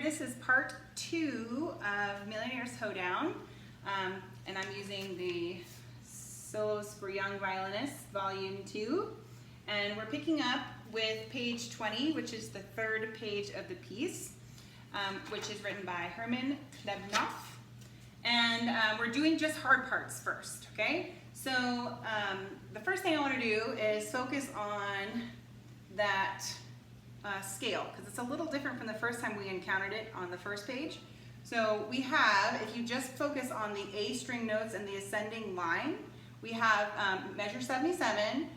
Millionaire. This is part 2 of Millionaire's Hoedown, and I'm using the Solos for Young Violinists, Volume 2, and we're picking up with page 20, which is the third page of the piece, which is written by Clebnoff, and we're doing just hard parts first, okay? So the first thing I want to do is focus on that scale, because it's a little different from the first time we encountered it on the first page. So we have, if you just focus on the A string notes and the ascending line, we have measure 77,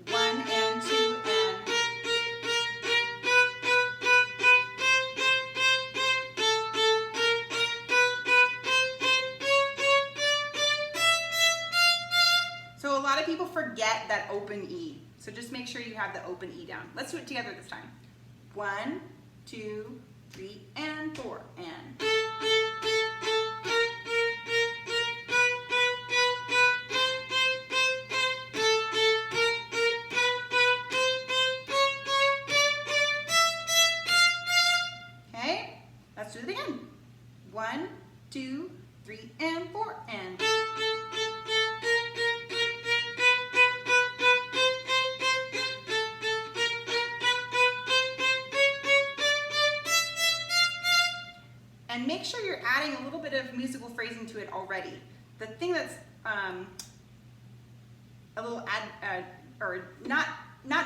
1 and 2 and so a lot of people forget that open E. So just make sure you have the open E down. Let's do it together this time. 1, 2, 3, and 4, and. Okay, let's do it again. 1, 2, 3, and 4, and. And make sure you're adding a little bit of musical phrasing to it already. The thing that's a little or not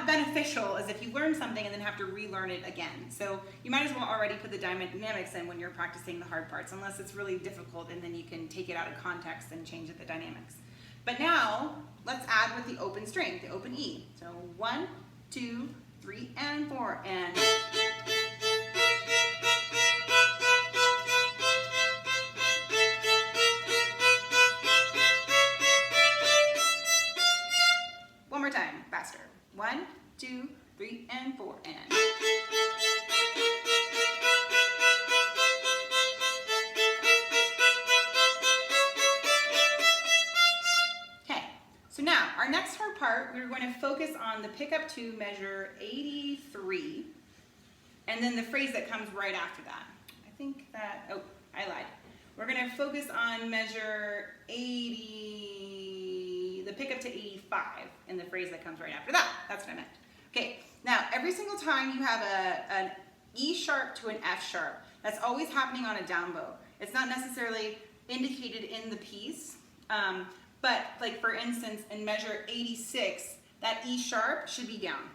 beneficial is if you learn something and then have to relearn it again. So you might as well already put the dynamics in when you're practicing the hard parts, unless it's really difficult and then you can take it out of context and change the dynamics. But now let's add with the open string, the open E. So 1, 2, 3, and 4, and. One more time, faster. 1, 2, 3, and 4, and. Okay, so now our next hard part, we're going to focus on the pickup to measure 83, and then the phrase that comes right after that. I think that, oh, I lied. We're going to focus on measure 80, the pickup to 85, and the phrase that comes right after that. That's what I meant. Okay, now every single time you have an E sharp to an F sharp, that's always happening on a down bow. It's not necessarily indicated in the piece, but like for instance, in measure 86, that E sharp should be down.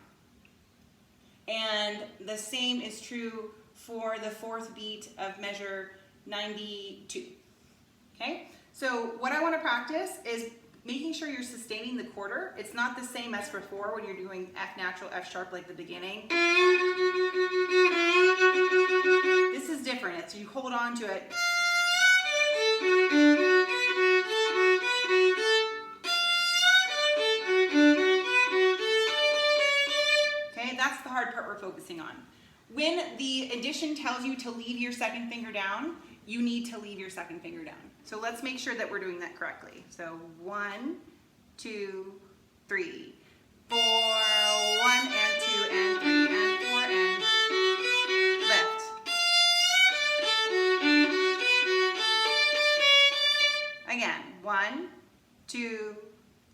And the same is true for the fourth beat of measure 92. Okay, so what I want to practice is making sure you're sustaining the quarter. It's not the same as before when you're doing F natural, F sharp like the beginning. This is different. It's you hold on to it. Okay, that's the hard part we're focusing on. When the addition tells you to leave your second finger down, you need to leave your second finger down. So let's make sure that we're doing that correctly. So 1, 2, 3, 4, 1 and 2 and 3 and 4 and lift. Again, 1, 2,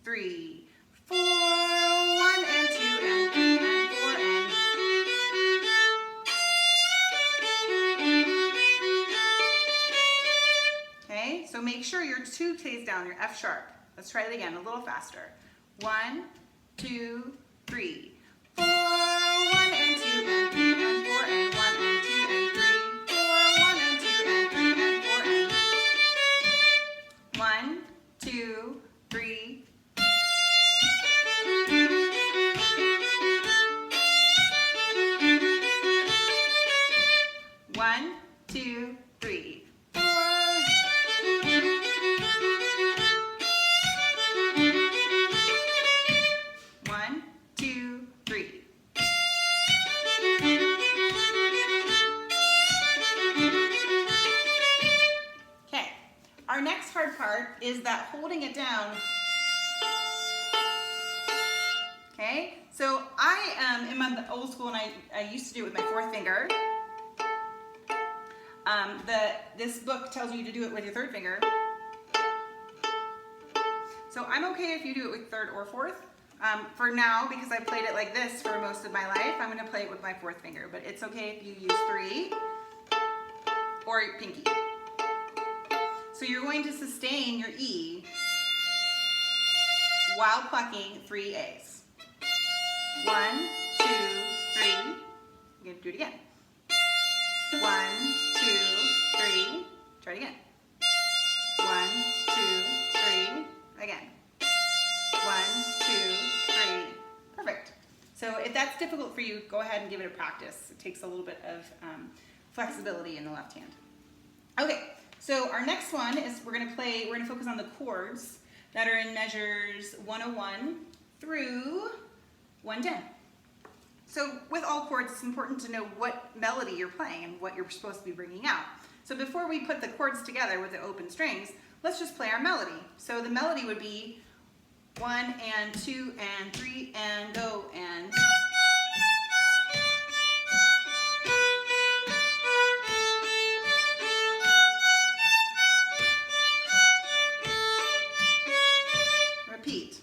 3, 4, 1 and 2 and 3 and 4 and. So make sure your 2 stays down, your F sharp. Let's try it again, a little faster. 1, 2, 3, 4, 1 and 2 and 3 and 4 and 1 and 2 and 3, 4, 1 and 2 and 3 and 4 and 1, 2, 3. One, two, three. 1, 2, 3. Okay, our next hard part is that holding it down. Okay, so I am in the old school and I used to do it with my fourth finger. This book tells you to do it with your third finger. So I'm okay if you do it with third or fourth. For now, because I played it like this for most of my life, I'm going to play it with my fourth finger. But it's okay if you use 3 or pinky. So you're going to sustain your E while plucking 3 A's. 1, 2, 3. I'm going to do it again. 1, 2, 3. Try it again. 1, 2, 3. Again. 1, 2, 3. Perfect. So if that's difficult for you, go ahead and give it a practice. It takes a little bit of flexibility in the left hand. Okay, so our next one is we're going to focus on the chords that are in measures 101 through 110. So with all chords, it's important to know what melody you're playing and what you're supposed to be bringing out. So before we put the chords together with the open strings, let's just play our melody. So the melody would be 1 and 2 and 3 and go and. Repeat.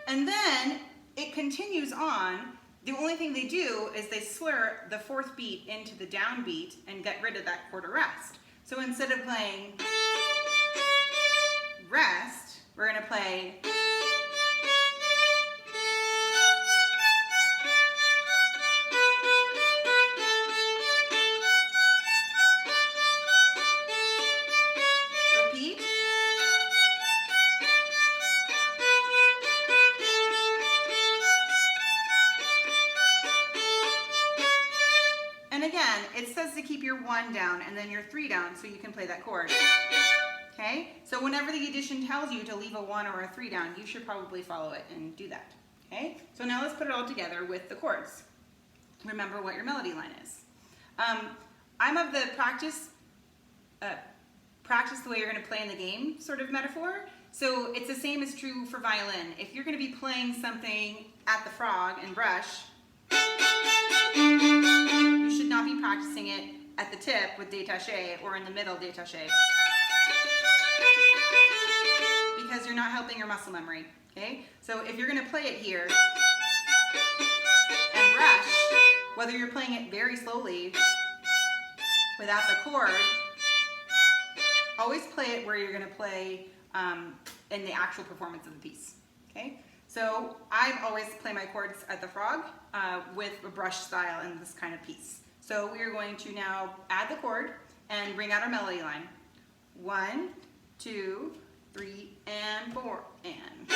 And then it continues on. The only thing they do is they slur the fourth beat into the downbeat and get rid of that quarter rest. So instead of playing rest, we're going to play repeat. And again, it says to keep your 1 down and then your 3 down so you can play that chord. Okay? So whenever the addition tells you to leave a 1 or a 3 down, you should probably follow it and do that. Okay? So now let's put it all together with the chords. Remember what your melody line is. I'm of the practice the way you're going to play in the game sort of metaphor. So it's the same as true for violin. If you're going to be playing something at the frog and brush, you should not be practicing it at the tip with détaché or in the middle détaché, because you're not helping your muscle memory. Okay? So if you're going to play it here and brush, whether you're playing it very slowly without the chord, always play it where you're going to play in the actual performance of the piece. Okay? So I always play my chords at the frog with a brush style in this kind of piece. So we are going to now add the chord and bring out our melody line. 1, 2, 3, and 4, and.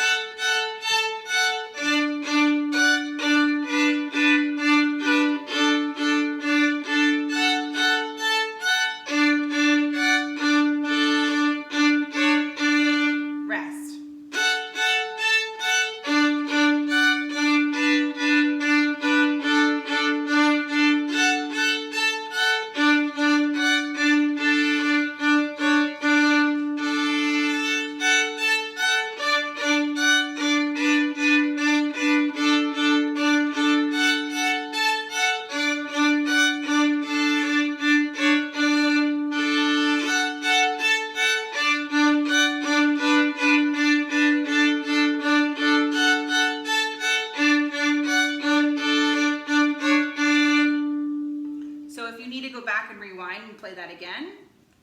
Play that again,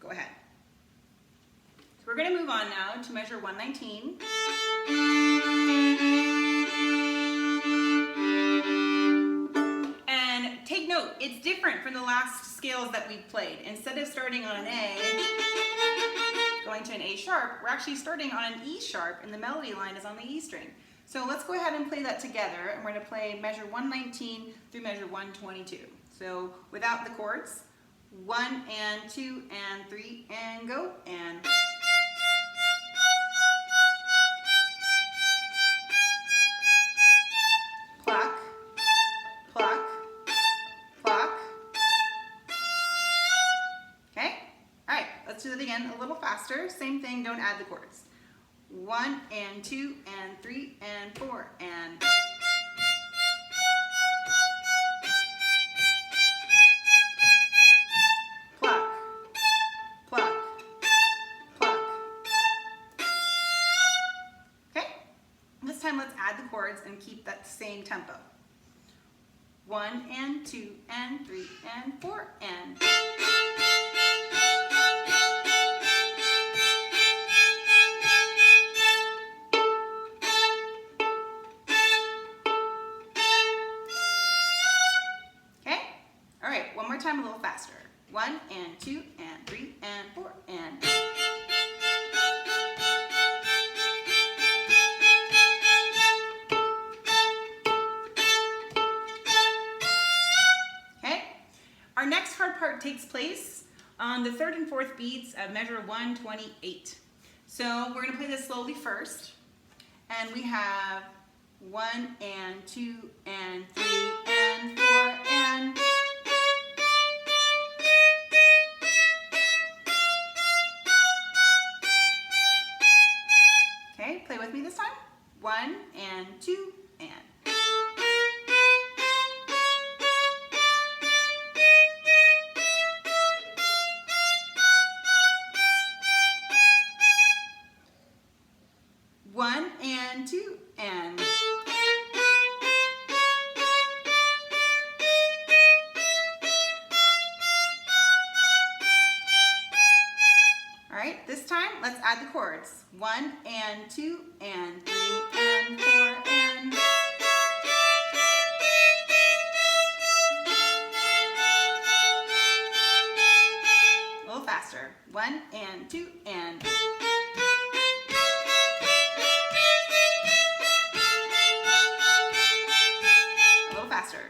go ahead. So we're going to move on now to measure 119. And take note, it's different from the last scales that we've played. Instead of starting on an A, going to an A sharp, we're actually starting on an E sharp, and the melody line is on the E string. So let's go ahead and play that together, and we're going to play measure 119 through measure 122. So without the chords. 1 and 2 and 3 and go and. Pluck, pluck, pluck. Okay? Alright, let's do it again a little faster. Same thing, don't add the chords. 1 and 2 and 3 and 4 and pluck, pluck, pluck. Okay, this time let's add the chords and keep that same tempo. 1 and 2 and 3 and 4 and okay? All right, one more time a little faster. 1 and 2 and 3 and 4 and our next hard part takes place on the 3rd and 4th beats of measure 128. So we're going to play this slowly first. And we have 1 and 2 and 3 and 4 and okay, play with me this time. 1 and 2 and one and 2 and all right, this time let's add the chords. 1 and 2 and 3 and 4 and a little faster. 1 and 2 and a little faster.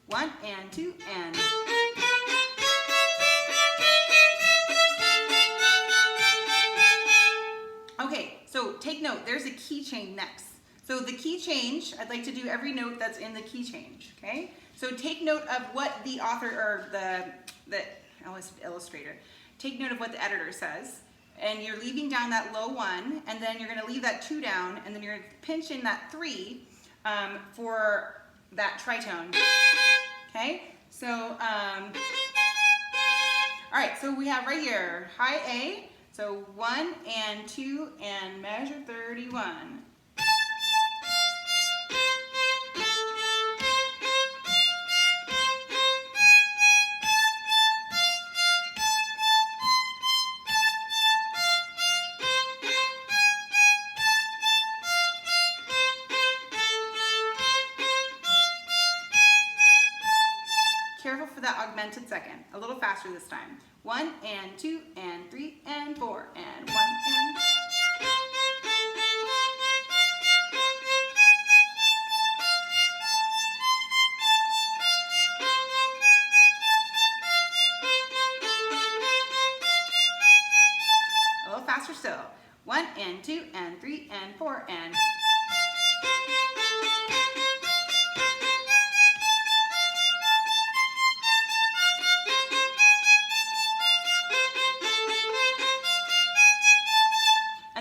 1 and 2 and okay, so take note, there's a key change next. So the key change, I'd like to do every note that's in the key change, okay? So take note of what the author or the illustrator, take note of what the editor says, and you're leaving down that low 1, and then you're gonna leave that 2 down, and then you're gonna pinch in that 3 for that tritone, okay? So, all right, so we have right here, high A, so 1 and 2 and measure 31. Careful for that augmented second. A little faster this time. 1 and 2 and 3 and 4 and 1 and a little faster still. 1 and 2 and 3 and 4 and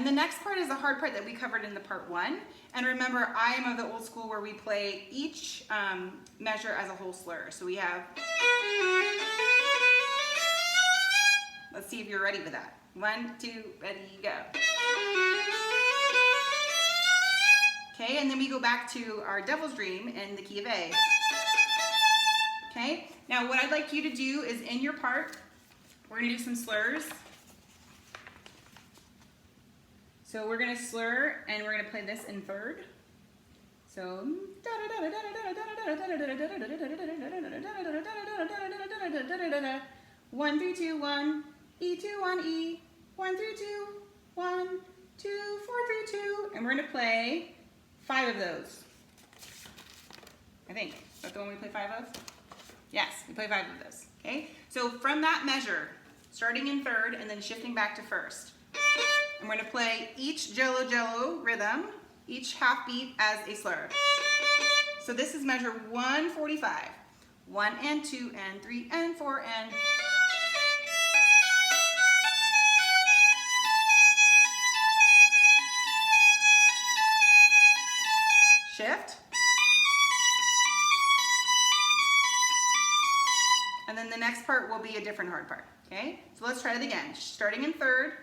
the next part is the hard part that we covered in the part 1. And remember, I am of the old school where we play each measure as a whole slur. So we have, let's see if you're ready for that. 1, 2, ready, go. Okay, and then we go back to our Devil's Dream in the key of A. Okay, now what I'd like you to do is in your part, we're gonna do some slurs. So we're gonna slur and we're gonna play this in 3rd. So 1 3 2 1 E2 1 E 1 3 2 1 2 4 3 2, and we're gonna play 5 of those. I think is that the one we play 5 of? Yes, we play 5 of those. Okay. So from that measure, starting in 3rd and then shifting back to 1st. And we're going to play each jello jello rhythm, each half beat as a slur. So this is measure 145. 1 and 2 and 3 and 4 and shift. And then the next part will be a different hard part, okay? So let's try it again. Starting in third,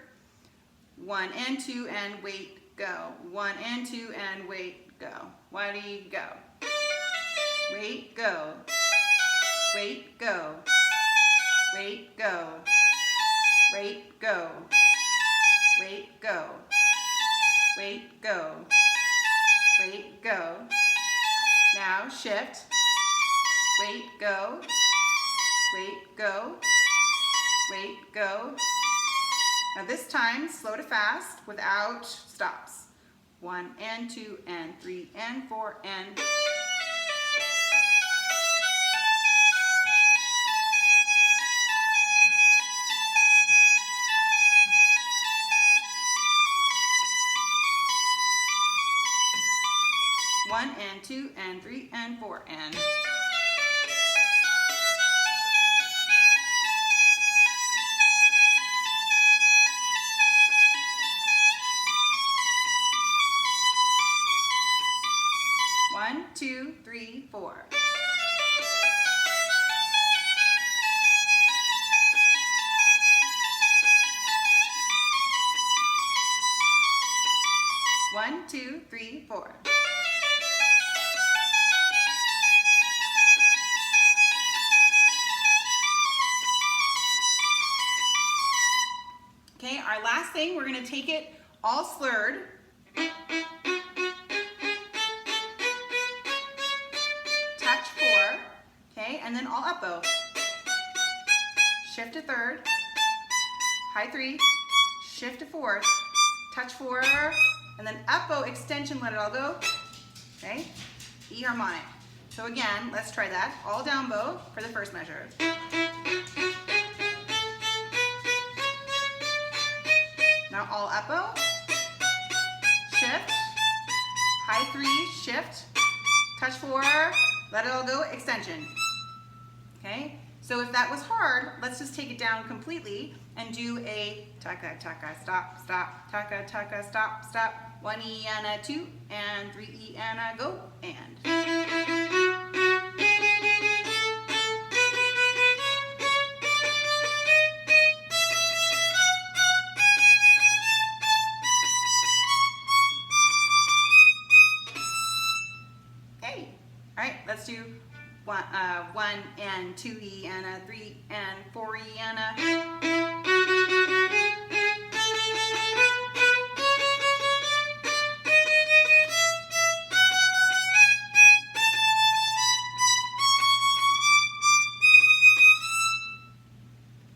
1 and 2 and wait, go. 1 and 2 and wait, go. 1, go. Wait, go. Wait, go. Wait, go. Wait, go. Wait, go. Wait, go. Wait, go. Now shift. Wait, go. Wait, go. Wait, go. Now this time, slow to fast without stops. 1 and 2 and 3 and 4 and... One and 2 and 3 and 4 and... One, 2, 3, 4. One, 2, 3, 4. Okay, our last thing, we're going to take it all slurred. Touch 4, okay, and then all up bow. Shift to third, high 3, shift to fourth, touch 4, and then up bow extension, let it all go, okay, E harmonic. So again, let's try that. All down bow for the first measure. Now all up bow, shift, high 3, shift, touch 4, let it all go, extension. Okay, so if that was hard, let's just take it down completely and do a taka, taka, stop, stop, taka, taka, stop, stop, 1 E and a 2 and 3 E and a go, and. Alright, let's do 1 and 2 E and a 3 and 4 E and a.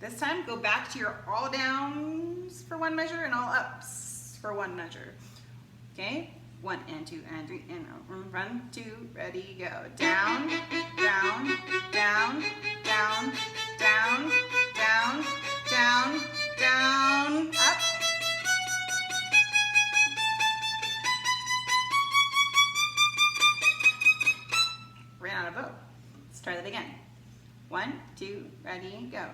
This time, go back to your all downs for one measure and all ups for one measure. Okay? 1 and 2 and 3 and 1, 2, ready, go. Down, down, down, down, down, down, down, down, up. Ran out of bow. Let's try that again. 1, 2, ready, go.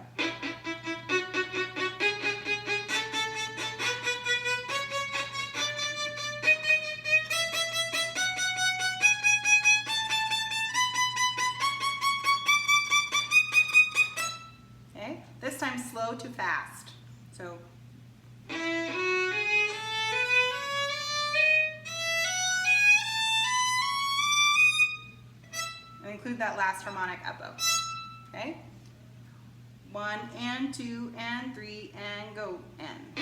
This time slow to fast. So and include that last harmonic up bow. Okay? 1 and 2 and 3 and go and.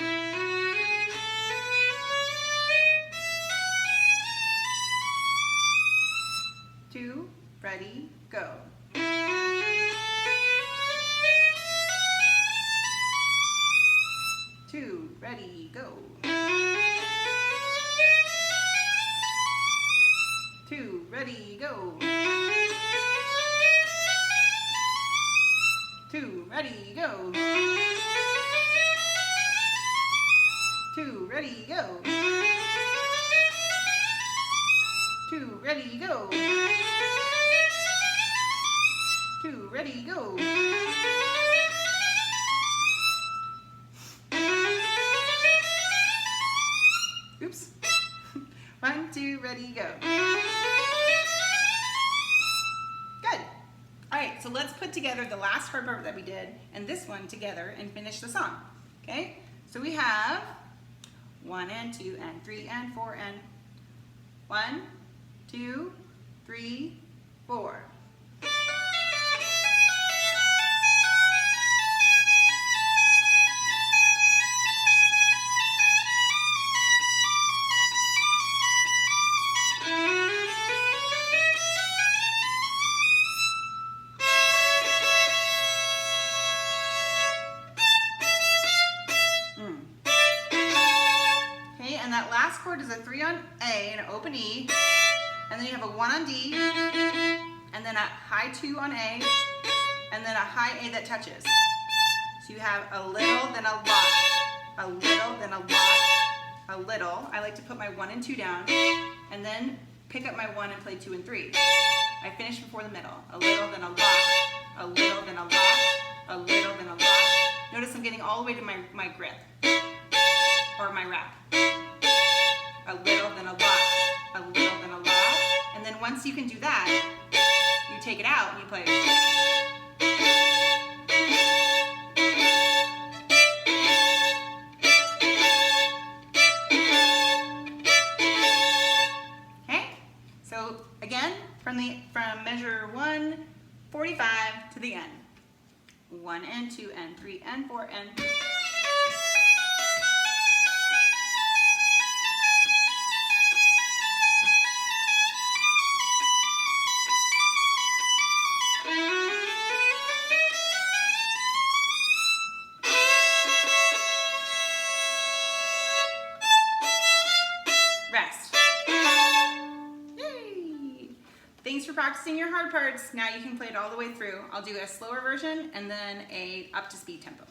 Two, ready, go. 2, ready, go. 2, ready, go. 2, ready, go. 2, ready, go. 2, ready, go. 2, ready, go. Oops. 1, 2, ready, go. let's put together the last hard part that we did and this one together and finish the song. Okay? So we have 1 and 2 and 3 and 4 and 1, 2, 3, 4. Okay, and that last chord is a 3 on A and an open E, and then you have a 1 on D, and then a high 2 on A, and then a high A that touches. So you have a little, then a lot, a little, then a lot, a little. I like to put my 1 and 2 down, and then pick up my 1 and play 2 and 3. I finish before the middle. A little, then a lot, a little, then a lot, a little, then a lot. Notice I'm getting all the way to my grip, or my rap. A little, then a lot, a little, then a lot. And then once you can do that, you take it out and you play. Okay? So again, from measure 1, 45 to the end. 1 and 2 and 3 and 4 and... Rest. Yay! Thanks for practicing your hard parts. Now you can play it all the way through. I'll do a slower version and then a up to speed tempo.